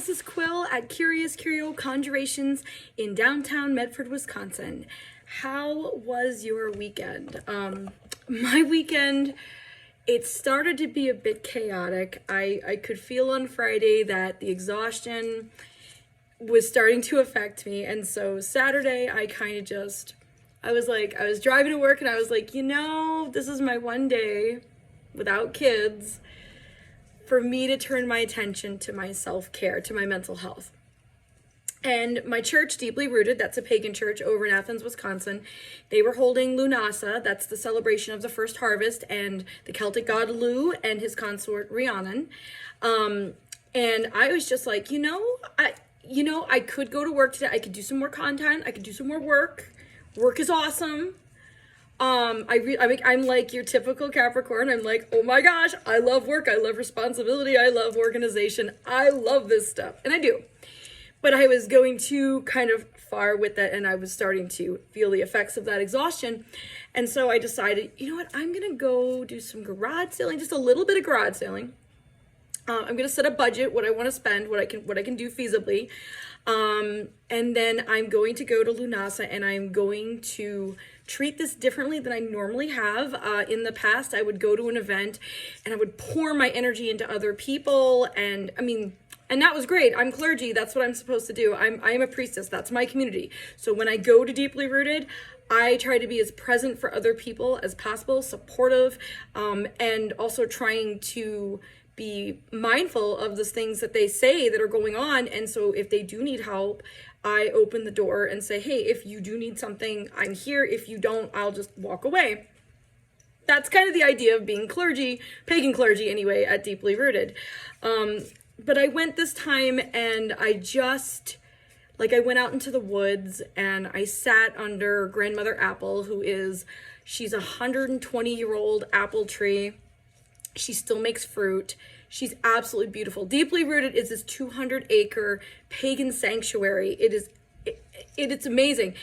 this is Quill at Curious Curio Conjurations in downtown Medford, Wisconsin. How was your weekend? My weekend, it started to be a bit chaotic. I could feel on Friday that the exhaustion was starting to affect me, and so Saturday I kind of just, I was driving to work and I was like, this is my one day without kids for me to turn my attention to my self-care, to my mental health. And my church, Deeply Rooted, that's a pagan church over in Athens, Wisconsin, they were holding Lunasa, that's the celebration of the first harvest, and the Celtic god Lu and his consort Rhiannon. And I was just like, I could go to work today. I could do some more content. I could do some more work. Work is awesome. I'm like your typical Capricorn. I'm like, oh my gosh, I love work. I love responsibility. I love organization. I love this stuff. And I do. But I was going too kind of far with that, and I was starting to feel the effects of that exhaustion. And so I decided, I'm going to go do some garage sailing, just a little bit of garage sailing. I'm going to set a budget, what I want to spend, what I can do feasibly. And then I'm going to go to Lunasa, and I'm going to treat this differently than I normally have. In the past, I would go to an event and I would pour my energy into other people. And that was great. I'm clergy. That's what I'm supposed to do. I'm a priestess. That's my community. So when I go to Deeply Rooted, I try to be as present for other people as possible, supportive, and also trying to be mindful of the things that they say that are going on. And so if they do need help, I open the door and say, hey, if you do need something, I'm here. If you don't, I'll just walk away. That's kind of the idea of being clergy, pagan clergy anyway, at Deeply Rooted. But I went this time and I went out into the woods and I sat under Grandmother Apple, she's a 120-year-old apple tree. She still makes fruit. She's absolutely beautiful. Deeply Rooted is this 200-acre pagan sanctuary. It's amazing.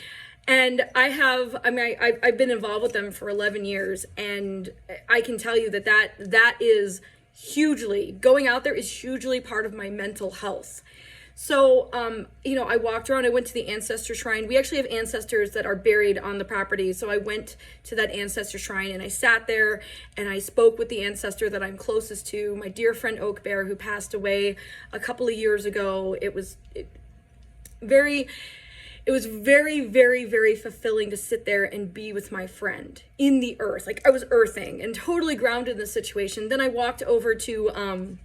And I've been involved with them for 11 years, and I can tell you that is hugely, going out there is hugely part of my mental health. So, I walked around, I went to the ancestor shrine. We actually have ancestors that are buried on the property. So I went to that ancestor shrine and I sat there and I spoke with the ancestor that I'm closest to, my dear friend Oak Bear, who passed away a couple of years ago. It was very, very, very fulfilling to sit there and be with my friend in the earth. Like I was earthing and totally grounded in the situation. Then I walked over to,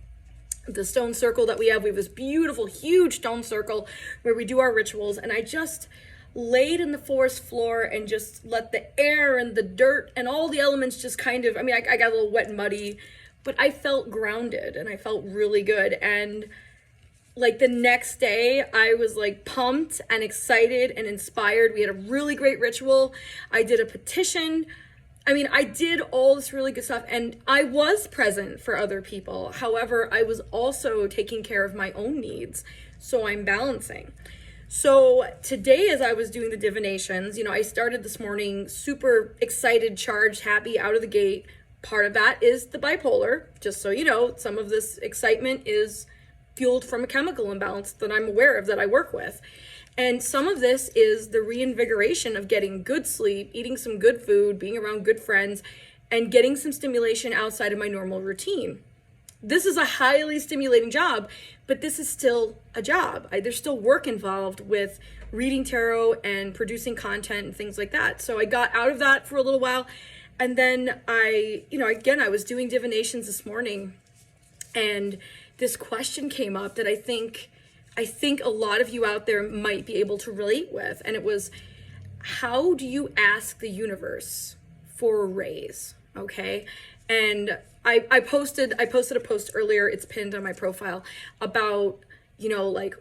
the stone circle that we have. We have this beautiful, huge stone circle where we do our rituals. And I just laid in the forest floor and just let the air and the dirt and all the elements just kind of, I got a little wet and muddy, but I felt grounded and I felt really good. And like the next day I was like pumped and excited and inspired. We had a really great ritual. I did a petition. I did all this really good stuff and I was present for other people. However, I was also taking care of my own needs. So I'm balancing. So today, as I was doing the divinations, I started this morning super excited, charged, happy out of the gate. Part of that is the bipolar. Just so you know, some of this excitement is fueled from a chemical imbalance that I'm aware of, that I work with. And some of this is the reinvigoration of getting good sleep, eating some good food, being around good friends, and getting some stimulation outside of my normal routine. This is a highly stimulating job, but this is still a job. There's still work involved with reading tarot and producing content and things like that. So I got out of that for a little while. And then I was doing divinations this morning, and this question came up that I think a lot of you out there might be able to relate with. And it was, how do you ask the universe for a raise? Okay. And I posted a post earlier, it's pinned on my profile, about,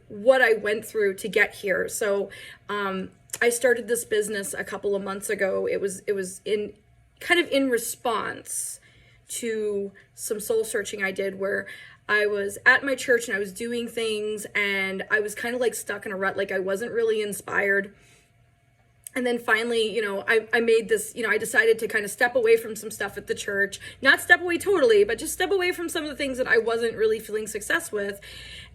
what I went through to get here. So, I started this business a couple of months ago. It was in response to some soul searching I did, where I was at my church and I was doing things and I was kind of like stuck in a rut. Like I wasn't really inspired. And then finally, you know, I made this, you know, I decided to kind of step away from some stuff at the church, not step away totally, but just step away from some of the things that I wasn't really feeling success with,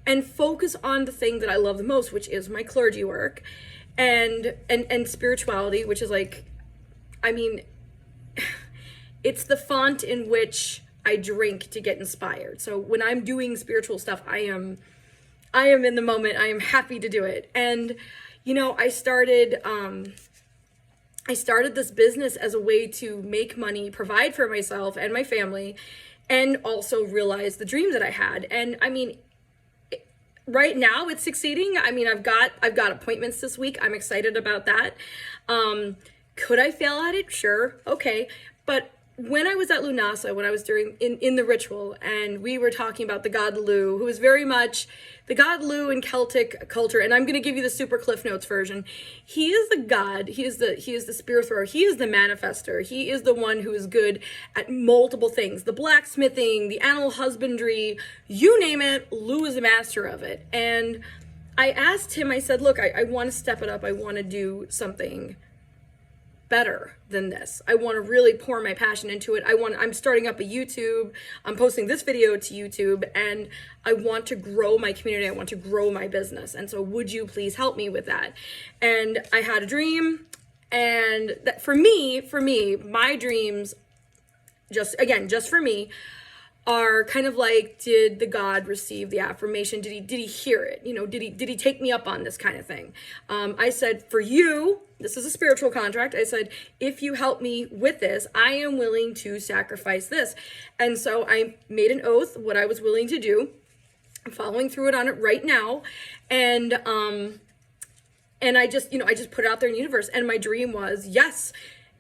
and focus on the thing that I love the most, which is my clergy work and spirituality, which is like, I mean, it's the font in which I drink to get inspired. So when I'm doing spiritual stuff, I am in the moment. I am happy to do it. And, you know, I started this business as a way to make money, provide for myself and my family, and also realize the dream that I had. And I mean, right now it's succeeding. I mean, I've got appointments this week. I'm excited about that. Could I fail at it? Sure. Okay. But when I was at Lunasa, when I was in the ritual, and we were talking about the god Lu, who is very much the god Lu in Celtic culture, and I'm going to give you the super Cliff Notes version. He is the god. He is the spear thrower. He is the manifester. He is the one who is good at multiple things: the blacksmithing, the animal husbandry, you name it. Lu is a master of it. And I asked him. I said, "Look, I want to step it up. I want to do something better than this. I want to really pour my passion into it. I'm starting up a YouTube. I'm posting this video to YouTube, and I want to grow my community. I want to grow my business. And so would you please help me with that?" And I had a dream, and that for me, my dreams, just for me, are kind of like, did the God receive the affirmation? Did he hear it? You know, did he take me up on this kind of thing? I said, for you, this is a spiritual contract. I said, if you help me with this, I am willing to sacrifice this. And so I made an oath, what I was willing to do. I'm following through it on it right now. And I just put it out there in the universe. And my dream was, yes.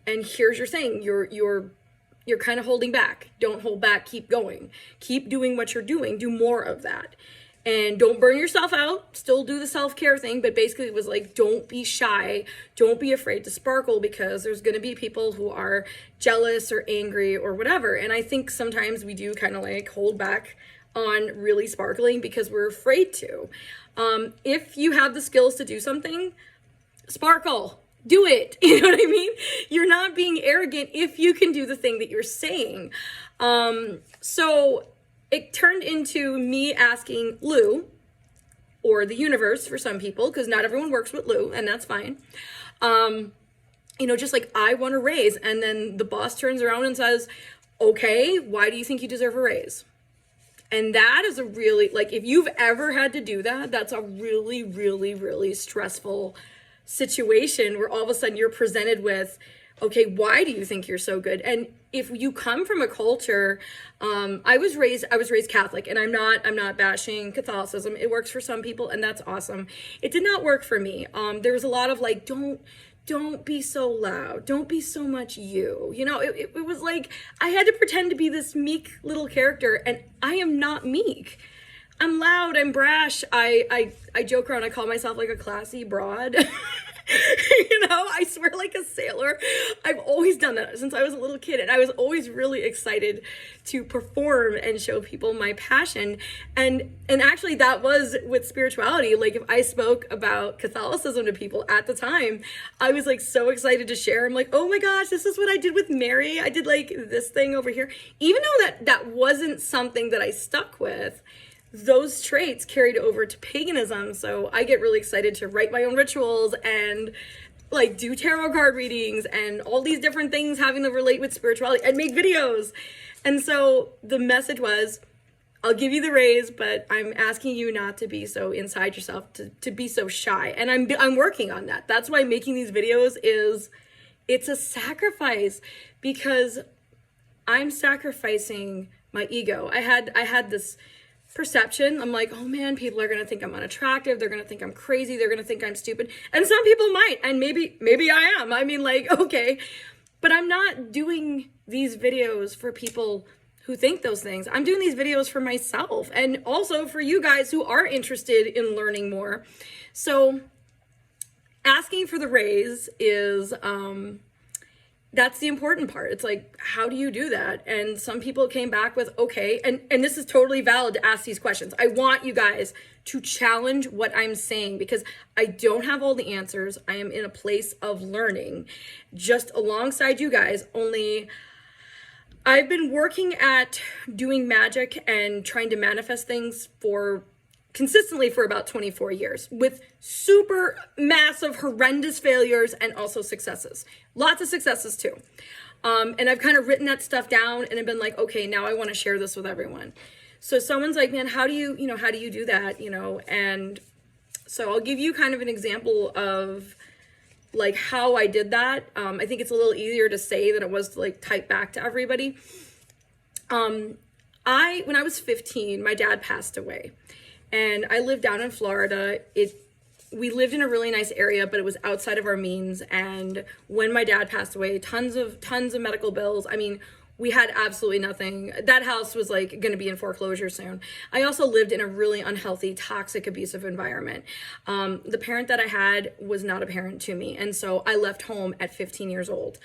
And here's your thing. You're kind of holding back. Don't hold back. Keep going. Keep doing what you're doing. Do more of that. And don't burn yourself out. Still do the self-care thing. But basically it was like, don't be shy. Don't be afraid to sparkle, because there's going to be people who are jealous or angry or whatever. And I think sometimes we do kind of like hold back on really sparkling because we're afraid to. If you have the skills to do something, sparkle. Do it. You know what I mean? You're not being arrogant if you can do the thing that you're saying. So it turned into me asking Lu, or the universe for some people, because not everyone works with Lu, and that's fine. You know, just like, I want a raise. And then the boss turns around and says, okay, why do you think you deserve a raise? And that is a really, like, if you've ever had to do that, that's a really, really, really stressful situation where all of a sudden you're presented with, okay, why do you think you're so good? And if you come from a culture, I was raised Catholic, and I'm not bashing Catholicism. It works for some people, and that's awesome. It did not work for me. There was a lot of like, don't be so loud. Don't be so much you. You know, it was like I had to pretend to be this meek little character, and I am not meek. I'm loud, I'm brash, I joke around, I call myself like a classy broad. You know, I swear, like a sailor. I've always done that since I was a little kid, and I was always really excited to perform and show people my passion. And actually that was with spirituality. Like, if I spoke about Catholicism to people at the time, I was like so excited to share. I'm like, oh my gosh, this is what I did with Mary. I did like this thing over here. Even though that wasn't something that I stuck with, those traits carried over to paganism. So I get really excited to write my own rituals and like do tarot card readings and all these different things having to relate with spirituality and make videos. And so the message was, I'll give you the raise, but I'm asking you not to be so inside yourself, to be so shy. And I'm working on that. That's why making these videos it's a sacrifice, because I'm sacrificing my ego. I had this perception. I'm like, oh man, people are going to think I'm unattractive. They're going to think I'm crazy. They're going to think I'm stupid. And some people might, and maybe I am. I mean, like, okay, but I'm not doing these videos for people who think those things. I'm doing these videos for myself, and also for you guys who are interested in learning more. So asking for the raise is, that's the important part. It's like, how do you do that? And some people came back with, okay, and this is totally valid to ask these questions. I want you guys to challenge what I'm saying because I don't have all the answers. I am in a place of learning just alongside you guys, only I've been working at doing magic and trying to manifest things consistently for about 24 years with super massive, horrendous failures and also successes. Lots of successes too. And I've kind of written that stuff down and I've been like, okay, now I want to share this with everyone. So someone's like, man, how do you do that? And so I'll give you kind of an example of like how I did that. I think it's a little easier to say than it was to like type back to everybody. When I was 15, my dad passed away. And I lived down in Florida. We lived in a really nice area, but it was outside of our means. And when my dad passed away, tons of medical bills. I mean, we had absolutely nothing. That house was like going to be in foreclosure soon. I also lived in a really unhealthy, toxic, abusive environment. The parent that I had was not a parent to me. And so I left home at 15 years old.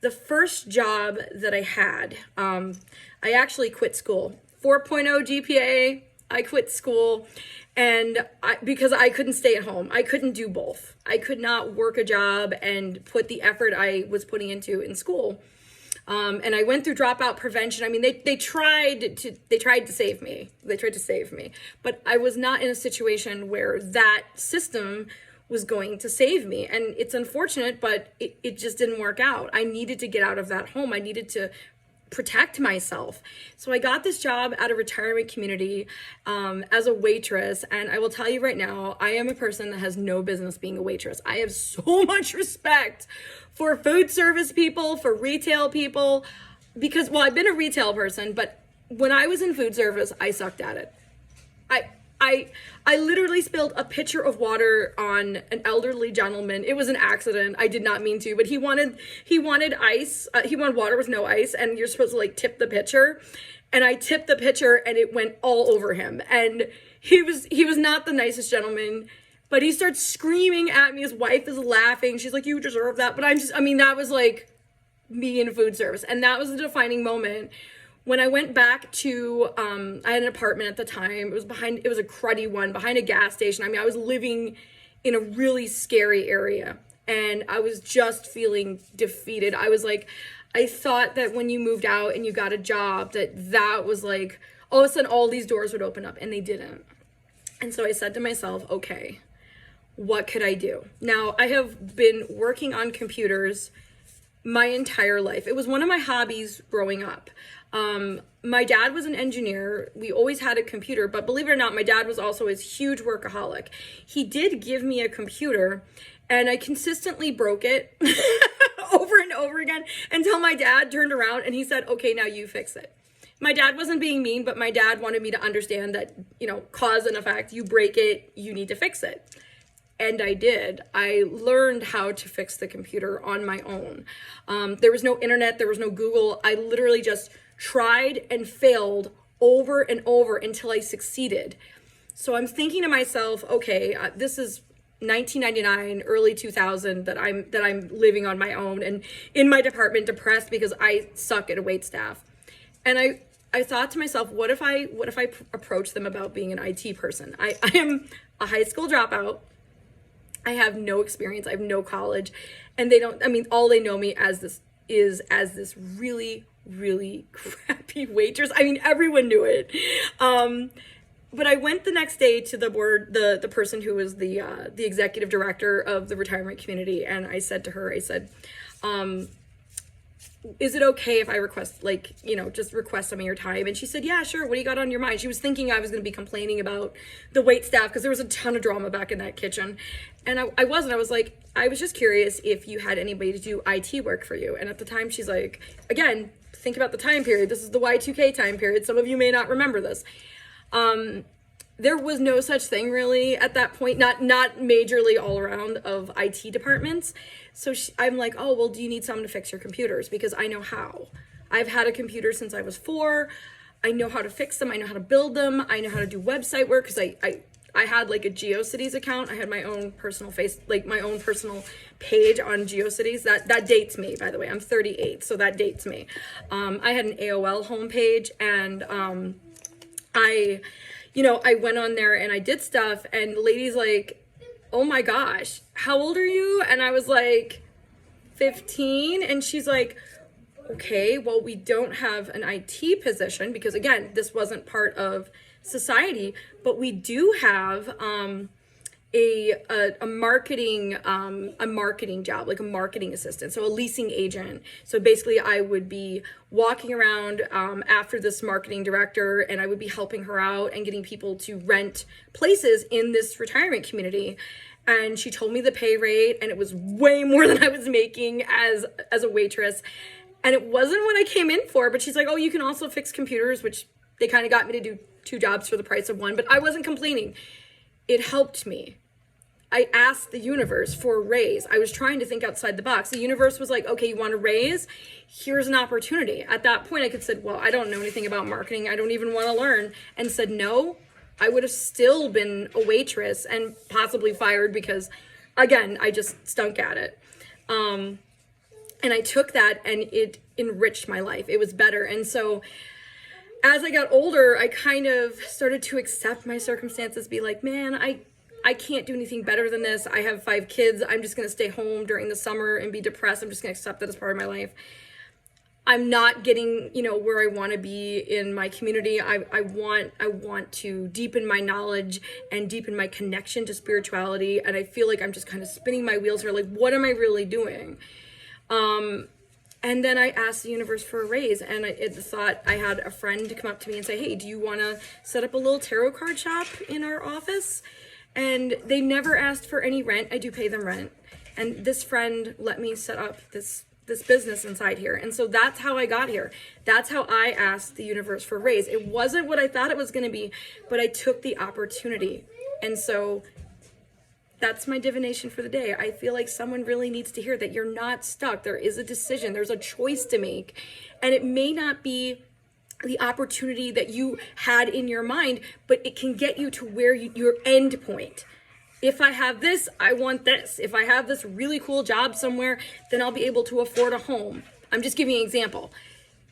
The first job that I had, I actually quit school. 4.0 GPA. I quit school because I couldn't stay at home. I couldn't do both. I could not work a job and put the effort I was putting into in school. And I went through dropout prevention. I mean, they tried to save me. They tried to save me, but I was not in a situation where that system was going to save me. And it's unfortunate, but it just didn't work out. I needed to get out of that home. I needed to protect myself. So I got this job at a retirement community as a waitress. And I will tell you right now, I am a person that has no business being a waitress. I have so much respect for food service people, for retail people, because, well, I've been a retail person, but when I was in food service, I sucked at it. I literally spilled a pitcher of water on an elderly gentleman. It was an accident. I did not mean to, but he wanted ice. He wanted water with no ice, and you're supposed to like tip the pitcher. And I tipped the pitcher, and it went all over him. And he was not the nicest gentleman, but he starts screaming at me. His wife is laughing. She's like, "You deserve that." But that was like me in food service, and that was the defining moment. When I went back to, I had an apartment at the time. It was a cruddy one behind a gas station. I mean, I was living in a really scary area and I was just feeling defeated. I was like, I thought that when you moved out and you got a job, that was like, all of a sudden all these doors would open up, and they didn't. And so I said to myself, okay, what could I do? Now, I have been working on computers my entire life. It was one of my hobbies growing up. My dad was an engineer. We always had a computer, but believe it or not, my dad was also a huge workaholic. He did give me a computer, and I consistently broke it over and over again until my dad turned around and he said, okay, now you fix it. My dad wasn't being mean, but my dad wanted me to understand that, cause and effect, you break it, you need to fix it. And I did. I learned how to fix the computer on my own. There was no internet, there was no Google. I literally just tried and failed over and over until I succeeded. So I'm thinking to myself, okay, this is 1999, early 2000 that I'm living on my own and in my department, depressed because I suck at a wait staff. And I thought to myself, what if I approach them about being an IT person? I am a high school dropout. I have no experience. I have no college, and all they know me as this really, really crappy waitress. I mean, everyone knew it. But I went the next day to the board, the person who was the executive director of the retirement community, and I said to her, is it okay if I request, just request some of your time? And she said, yeah, sure. What do you got on your mind? She was thinking I was going to be complaining about the wait staff because there was a ton of drama back in that kitchen. And I wasn't. I was like, I was just curious if you had anybody to do IT work for you. And at the time, she's like, again, think about the time period. This is the Y2K time period. Some of you may not remember this. There was no such thing really at that point, not majorly all around of IT departments. So I'm like, oh, well, do you need someone to fix your computers? Because I know how. I've had a computer since I was 4. I know how to fix them. I know how to build them. I know how to do website work because I I had like a GeoCities account. I had my own personal my own personal page on GeoCities. That dates me, by the way. I'm 38, so that dates me. I had an AOL homepage, and I went on there and I did stuff, and the lady's like, oh my gosh, how old are you? And I was like, 15. And she's like, okay, well, we don't have an IT position because, again, this wasn't part of society, but we do have a marketing job, like a marketing assistant, so a leasing agent. So basically I would be walking around after this marketing director, and I would be helping her out and getting people to rent places in this retirement community. And she told me the pay rate, and it was way more than I was making as a waitress. And it wasn't what I came in for, but she's like, oh, you can also fix computers, which they kind of got me to do 2 jobs for the price of 1, but I wasn't complaining. It helped me. I asked the universe for a raise. I was trying to think outside the box. The universe was like, okay, you want a raise? Here's an opportunity. At that point, I could have said, well, I don't know anything about marketing. I don't even want to learn. And said no, I would have still been a waitress and possibly fired because, again, I just stunk at it. And I took that, and it enriched my life. It was better. And so as I got older, I kind of started to accept my circumstances, be like, man, I can't do anything better than this. I have 5 kids. I'm just going to stay home during the summer and be depressed. I'm just going to accept that as part of my life. I'm not getting, where I want to be in my community. I want to deepen my knowledge and deepen my connection to spirituality. And I feel like I'm just kind of spinning my wheels here. Like, what am I really doing? And then I asked the universe for a raise, and I had a friend come up to me and say, hey, do you want to set up a little tarot card shop in our office? And they never asked for any rent. I do pay them rent. And this friend let me set up this business inside here. And so that's how I got here. That's how I asked the universe for a raise. It wasn't what I thought it was going to be, but I took the opportunity. And so that's my divination for the day. I feel like someone really needs to hear that you're not stuck. There is a decision. There's a choice to make. And it may not be the opportunity that you had in your mind, but it can get you to where your end point. If I have this, I want this. If I have this really cool job somewhere, then I'll be able to afford a home. I'm just giving you an example.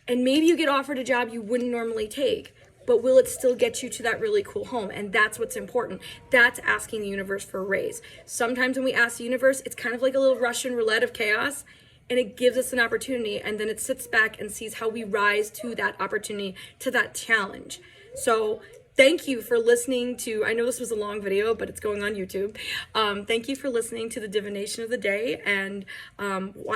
And maybe you get offered a job you wouldn't normally take, but will it still get you to that really cool home? And that's what's important. That's asking the universe for a raise. Sometimes when we ask the universe, it's kind of like a little Russian roulette of chaos, and it gives us an opportunity, and then it sits back and sees how we rise to that opportunity, to that challenge. So thank you for listening to, I know this was a long video, but it's going on YouTube. Thank you for listening to the divination of the day, and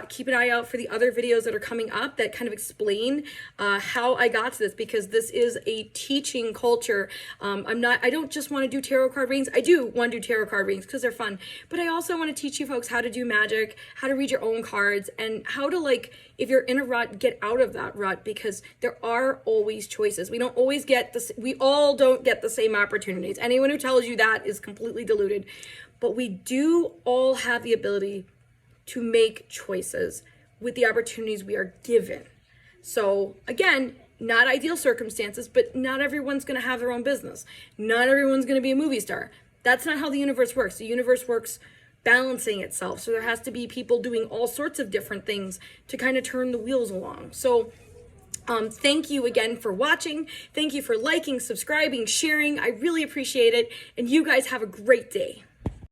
keep an eye out for the other videos that are coming up that kind of explain how I got to this, because this is a teaching culture. I don't just want to do tarot card readings. I do want to do tarot card readings because they're fun, but I also want to teach you folks how to do magic, how to read your own cards, and how to, like, if you're in a rut, get out of that rut, because there are always choices. We all don't get the same opportunities. Anyone who tells you that is completely deluded. But we do all have the ability to make choices with the opportunities we are given. So again, not ideal circumstances, but not everyone's going to have their own business. Not everyone's going to be a movie star. That's not how the universe works. The universe works balancing itself. So there has to be people doing all sorts of different things to kind of turn the wheels along. So thank you again for watching. Thank you for liking, subscribing, sharing. I really appreciate it. And you guys have a great day.